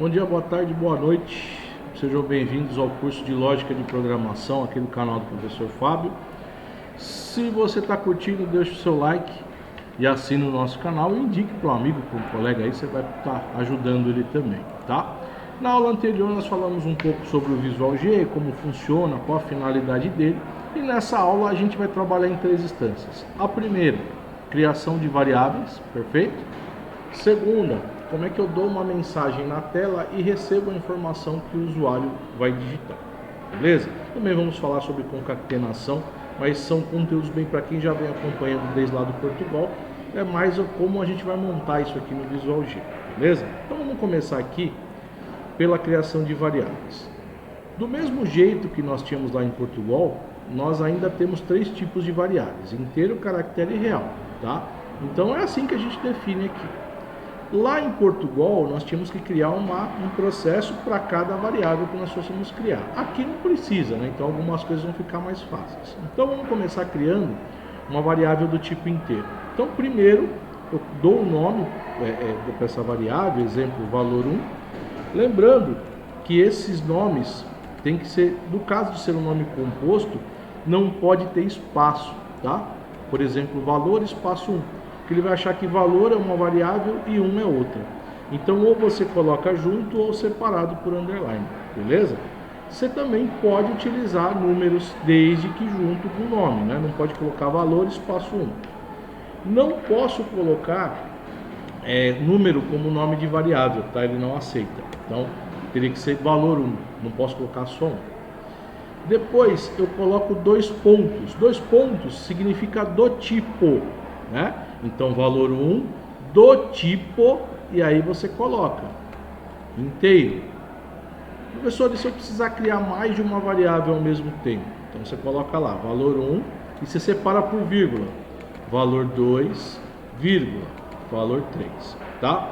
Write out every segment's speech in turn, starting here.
Bom dia, boa tarde, boa noite. Sejam bem-vindos ao curso de Lógica de Programação aqui no canal do Professor Fábio. Se você está curtindo, deixe o seu like e assine o nosso canal e indique para um amigo, para um colega aí, você vai estar ajudando ele também, tá? Na aula anterior nós falamos um pouco sobre o Visual G, como funciona, qual a finalidade dele, e nessa aula a gente vai trabalhar em três instâncias. A primeira, criação de variáveis, perfeito? Segunda, como é que eu dou uma mensagem na tela e recebo a informação que o usuário vai digitar, beleza? Também vamos falar sobre concatenação, mas são conteúdos bem para quem já vem acompanhando desde lá do Portugal, é mais como a gente vai montar isso aqui no Visual G, beleza? Então vamos começar aqui pela criação de variáveis. Do mesmo jeito que nós tínhamos lá em Portugal, nós ainda temos três tipos de variáveis: inteiro, caractere e real, tá? Então é assim que a gente define aqui. Lá em Portugal, nós tínhamos que criar um processo para cada variável que nós fôssemos criar. Aqui não precisa, né? Então algumas coisas vão ficar mais fáceis. Então vamos começar criando uma variável do tipo inteiro. Então primeiro eu dou o nome para essa variável, exemplo, valor 1. Lembrando que esses nomes tem que ser, no caso de ser um nome composto, não pode ter espaço, tá? Por exemplo, valor espaço 1. Ele vai achar que valor é uma variável e 1 é outra. Então, ou você coloca junto ou separado por underline, beleza? Você também pode utilizar números desde que junto com o nome, né? Não pode colocar valor espaço 1. Não posso colocar número como nome de variável, tá? Ele não aceita. Então, teria que ser valor 1, não posso colocar só 1. Depois, eu coloco dois pontos. Dois pontos significa do tipo, né? Então, valor 1 do tipo, e aí você coloca inteiro. Professor, e se eu precisar criar mais de uma variável ao mesmo tempo? Então, você coloca lá, valor 1, e você separa por vírgula. Valor 2, vírgula, valor 3, tá?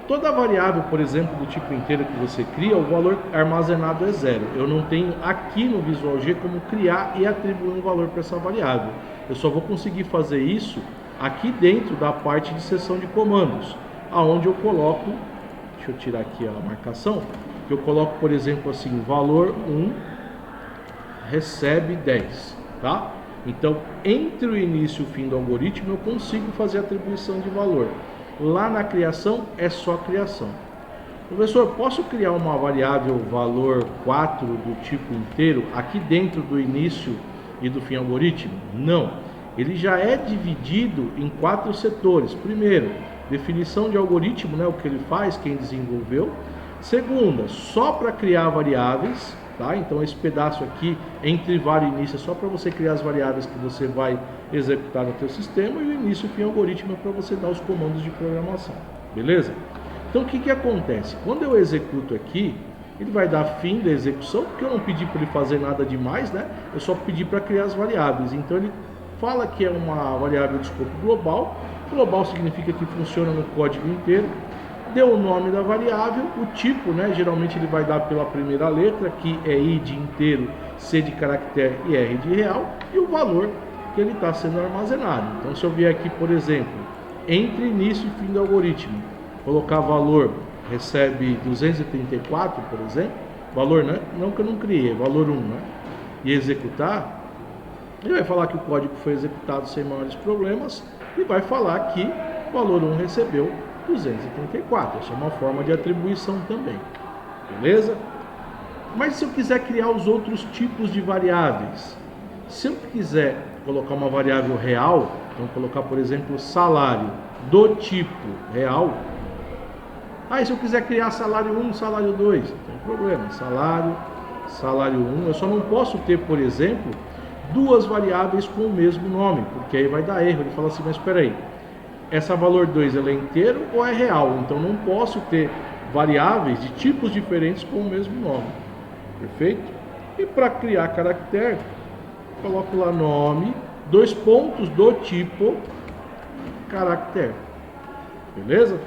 Toda variável, por exemplo, do tipo inteiro que você cria, o valor armazenado é 0. Eu não tenho aqui no Visual G como criar e atribuir um valor para essa variável. Eu só vou conseguir fazer isso aqui dentro da parte de seção de comandos, aonde eu coloco, deixa eu tirar aqui a marcação, que eu coloco, por exemplo, assim, valor 1 recebe 10, tá? Então, entre o início e o fim do algoritmo, eu consigo fazer a atribuição de valor. Lá na criação, é só criação. Professor, posso criar uma variável valor 4 do tipo inteiro aqui dentro do início e do fim algoritmo? Não. Ele já é dividido em 4 setores. Primeiro, definição de algoritmo, né, o que ele faz, quem desenvolveu. Segunda, só para criar variáveis, tá? Então esse pedaço aqui, entre var e início, é só para você criar as variáveis que você vai executar no teu sistema, e o início e o fim algoritmo é para você dar os comandos de programação, beleza? Então o que acontece? Quando eu executo aqui, ele vai dar fim da execução, porque eu não pedi para ele fazer nada demais, né? Eu só pedi para criar as variáveis. Então ele fala que é uma variável de escopo global. Global significa que funciona no código inteiro. Deu o nome da variável, o tipo, né? Geralmente ele vai dar pela primeira letra, que é I de inteiro, C de caractere e R de real, e o valor que ele está sendo armazenado. Então, se eu vier aqui, por exemplo, entre início e fim do algoritmo, colocar valor recebe 234, por exemplo, valor, né? Não que eu não criei, é valor 1, né? E executar, ele vai falar que o código foi executado sem maiores problemas e vai falar que o valor 1 recebeu 234. Essa é uma forma de atribuição também, beleza? Mas se eu quiser criar os outros tipos de variáveis, se eu quiser colocar uma variável real, então colocar, por exemplo, salário do tipo real. Aí se eu quiser criar salário 1, salário 2, não tem problema, salário 1, eu só não posso ter, por exemplo, duas variáveis com o mesmo nome, porque aí vai dar erro. Ele fala assim, mas espera aí, essa valor 2 ela é inteiro ou é real? Então não posso ter variáveis de tipos diferentes com o mesmo nome, perfeito? E para criar caractere, coloco lá nome, dois pontos do tipo caractere, beleza?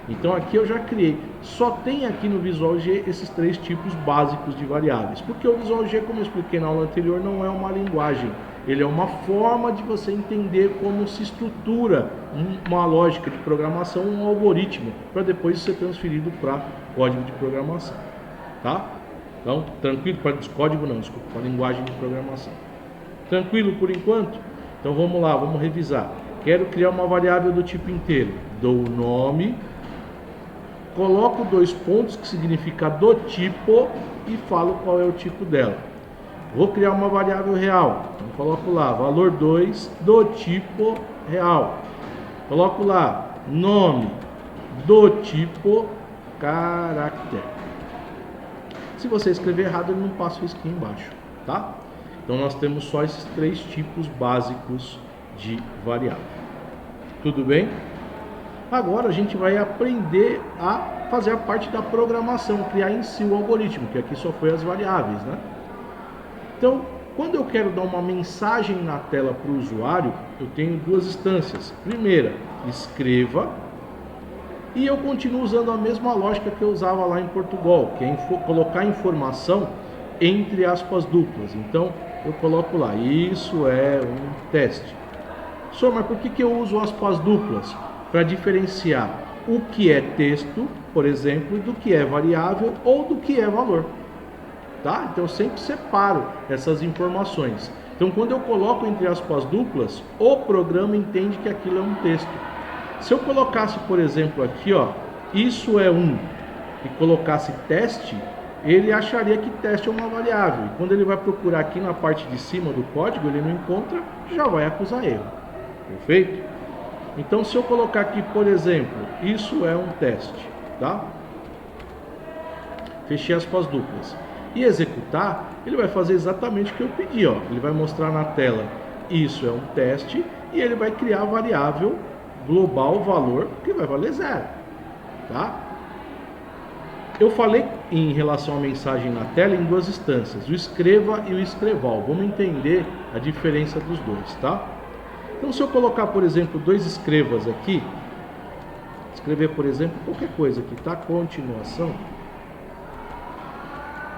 Então aqui eu já criei. Só tem aqui no Visual G esses três tipos básicos de variáveis, porque o Visual G, como eu expliquei na aula anterior, não é uma linguagem, ele é uma forma de você entender como se estrutura uma lógica de programação, um algoritmo, para depois ser transferido para código de programação, tá? Então, tranquilo, para código não, desculpa, para linguagem de programação. Tranquilo por enquanto? Então vamos lá, vamos revisar. Quero criar uma variável do tipo inteiro. Dou o nome, coloco 2 pontos, que significa do tipo, e falo qual é o tipo dela. Vou criar uma variável real. Então coloco lá, valor 2 do tipo real. Coloco lá, nome do tipo caractere. Se você escrever errado, ele não passa o risquinho embaixo, tá? Então nós temos só esses 3 tipos básicos de variável. Tudo bem? Agora a gente vai aprender a fazer a parte da programação, criar em si o algoritmo, que aqui só foi as variáveis, né? Então, quando eu quero dar uma mensagem na tela para o usuário, eu tenho 2 instâncias. Primeira, escreva, e eu continuo usando a mesma lógica que eu usava lá em Portugal, que é colocar informação entre aspas duplas. Então, eu coloco lá, isso é um teste. Só, mas por que eu uso aspas duplas? Para diferenciar o que é texto, por exemplo, do que é variável ou do que é valor. Tá? Então eu sempre separo essas informações. Então quando eu coloco entre aspas duplas, o programa entende que aquilo é um texto. Se eu colocasse, por exemplo, aqui, ó, isso é um, e colocasse teste, ele acharia que teste é uma variável. E quando ele vai procurar aqui na parte de cima do código, ele não encontra, já vai acusar erro. Perfeito? Então se eu colocar aqui, por exemplo, isso é um teste, tá? Fechei aspas duplas. E executar, ele vai fazer exatamente o que eu pedi, ó. Ele vai mostrar na tela, isso é um teste, e ele vai criar a variável global valor, que vai valer 0, tá? Eu falei em relação à mensagem na tela em 2 instâncias, o escreva e o escreval. Vamos entender a diferença dos dois, tá? Então se eu colocar, por exemplo, 2 escrevas aqui, escrever, por exemplo, qualquer coisa aqui, tá? Continuação.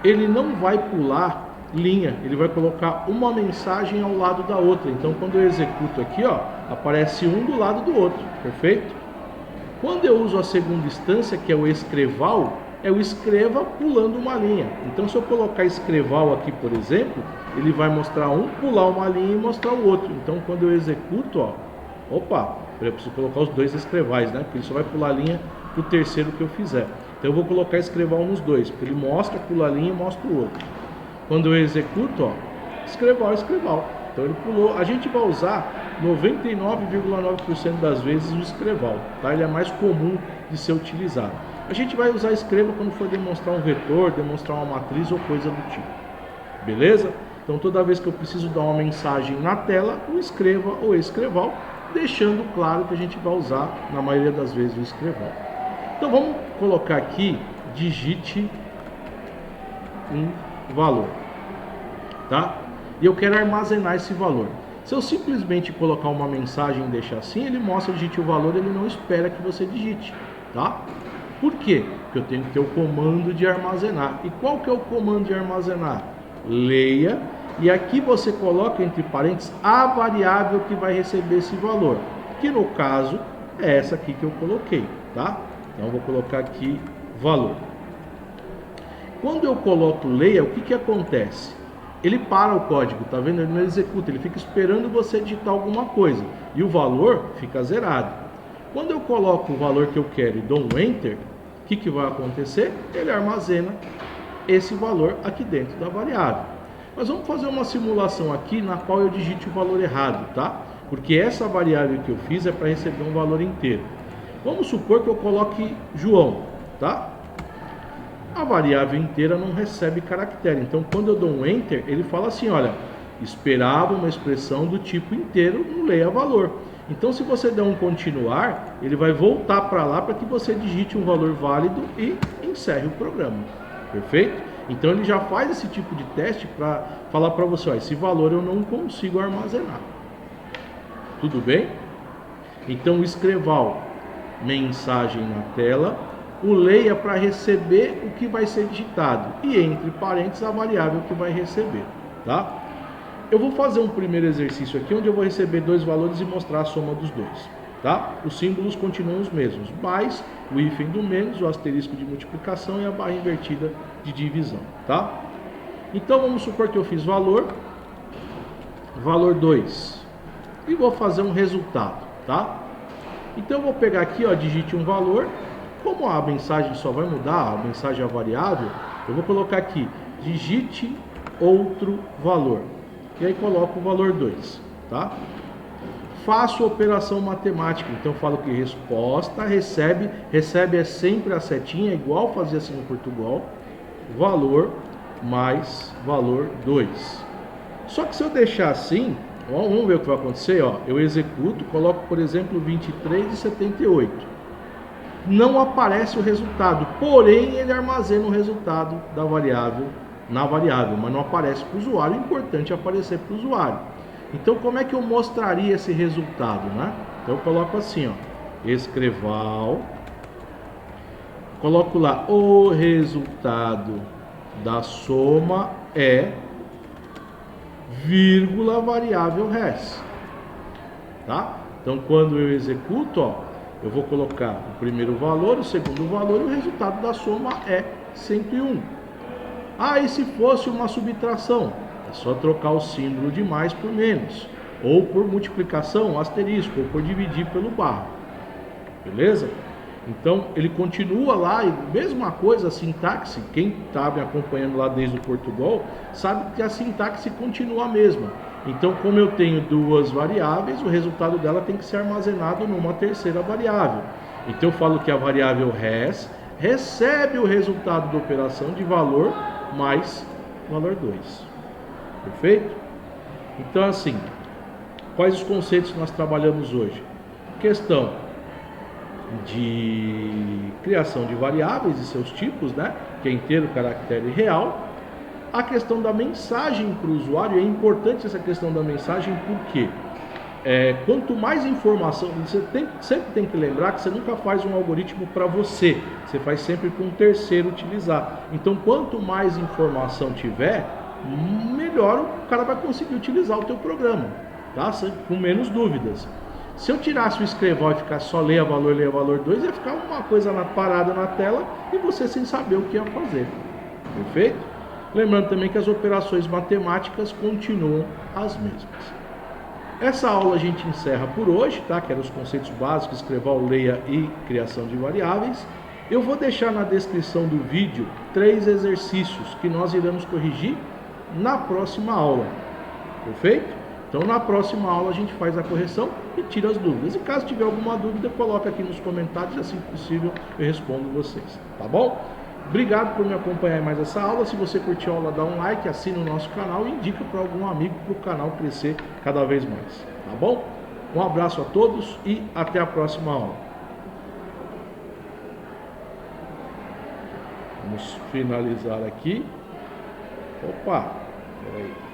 Ele não vai pular linha, ele vai colocar uma mensagem ao lado da outra. Então quando eu executo aqui, ó, aparece um do lado do outro, perfeito? Quando eu uso a segunda instância, que é o escreval, é o escreva pulando uma linha. Então se eu colocar escreval aqui, por exemplo, ele vai mostrar um, pular uma linha e mostrar o outro. Então quando eu executo, ó, opa, eu preciso colocar os 2 escrevais, né? Porque ele só vai pular a linha pro terceiro que eu fizer. Então eu vou colocar escreval nos 2, porque ele mostra, pula a linha e mostra o outro. Quando eu executo, ó, escreval, escreval. Então ele pulou. A gente vai usar 99,9% das vezes o escreval, tá? Ele é mais comum de ser utilizado. A gente vai usar escreva quando for demonstrar um vetor, demonstrar uma matriz ou coisa do tipo. Beleza? Então toda vez que eu preciso dar uma mensagem na tela, o escreva ou escreval, deixando claro que a gente vai usar, na maioria das vezes, o escreval. Então vamos colocar aqui, digite um valor, tá? E eu quero armazenar esse valor. Se eu simplesmente colocar uma mensagem e deixar assim, ele mostra, digite o valor, ele não espera que você digite, tá? Por quê? Porque eu tenho que ter o comando de armazenar. E qual que é o comando de armazenar? Leia, e aqui você coloca entre parênteses a variável que vai receber esse valor, que no caso é essa aqui que eu coloquei, tá? Então eu vou colocar aqui valor. Quando eu coloco leia, o que acontece? Ele para o código, tá vendo? Ele não executa, ele fica esperando você digitar alguma coisa. E o valor fica zerado. Quando eu coloco o valor que eu quero e dou um Enter, o que vai acontecer? Ele armazena esse valor aqui dentro da variável. Mas vamos fazer uma simulação aqui na qual eu digite o valor errado, tá? Porque essa variável que eu fiz é para receber um valor inteiro. Vamos supor que eu coloque João, tá? A variável inteira não recebe caractere. Então, quando eu dou um Enter, ele fala assim, olha, esperava uma expressão do tipo inteiro no leia valor. Então, se você der um continuar, ele vai voltar para lá para que você digite um valor válido e encerre o programa. Perfeito? Então, ele já faz esse tipo de teste para falar para você, ó, esse valor eu não consigo armazenar. Tudo bem? Então, o escreval, mensagem na tela, o leia para receber o que vai ser digitado e entre parênteses a variável que vai receber, tá? eu vou fazer um primeiro exercício aqui, onde eu vou receber dois valores e mostrar a soma dos dois. Tá? Os símbolos continuam os mesmos, mais o hífen do menos, o asterisco de multiplicação e a barra invertida de divisão. Tá? Então vamos supor que eu fiz valor 2 e vou fazer um resultado. Tá? Então eu vou pegar aqui, ó, digite um valor. Como a mensagem só vai mudar, a mensagem é variável, eu vou colocar aqui, digite outro valor. E aí coloco o valor 2, tá? Faço operação matemática, então eu falo que resposta recebe é sempre a setinha, igual fazia assim no Portugal, valor mais valor 2. Só que se eu deixar assim, ó, vamos ver o que vai acontecer, ó, eu executo, coloco, por exemplo, 23,78. Não aparece o resultado, porém ele armazena o resultado da variável na variável, mas não aparece para o usuário. É importante aparecer para o usuário. Então, como é que eu mostraria esse resultado, né? Então, eu coloco assim, ó, escreval, coloco lá, o resultado da soma é vírgula variável res, tá? Então, quando eu executo, ó, eu vou colocar o primeiro valor, o segundo valor e o resultado da soma é 101. Ah, e se fosse uma subtração? É só trocar o símbolo de mais por menos, ou por multiplicação, asterisco, ou por dividir pelo barra. Beleza? Então, ele continua lá, e mesma coisa, a sintaxe, quem está me acompanhando lá desde o Portugal, sabe que a sintaxe continua a mesma. Então, como eu tenho duas variáveis, o resultado dela tem que ser armazenado numa terceira variável. Então, eu falo que a variável res recebe o resultado da operação de valor mais valor 2. Perfeito? Então, assim, quais os conceitos que nós trabalhamos hoje? Questão de criação de variáveis e seus tipos, né? Que é inteiro, caractere e real. A questão da mensagem para o usuário, é importante essa questão da mensagem, porque quanto mais informação, você sempre tem que lembrar que você nunca faz um algoritmo para você faz sempre para um terceiro utilizar. Então, quanto mais informação tiver, melhor o cara vai conseguir utilizar o teu programa, tá? Com menos dúvidas. Se eu tirasse o escreval e ficar só leia valor 2, ia ficar uma coisa parada na tela e você sem saber o que ia fazer. Perfeito? Lembrando também que as operações matemáticas continuam as mesmas. Essa aula a gente encerra por hoje, tá? Que eram os conceitos básicos, escreval, leia e criação de variáveis. Eu vou deixar na descrição do vídeo 3 exercícios que nós iremos corrigir na próxima aula. Perfeito? Então, na próxima aula a gente faz a correção e tira as dúvidas. E caso tiver alguma dúvida, coloca aqui nos comentários, assim que possível eu respondo vocês. Tá bom? Obrigado por me acompanhar em mais essa aula. Se você curtiu a aula, dá um like, assina o nosso canal e indica para algum amigo para o canal crescer cada vez mais. Tá bom? Um abraço a todos e até a próxima aula. Vamos finalizar aqui. Opa! Peraí.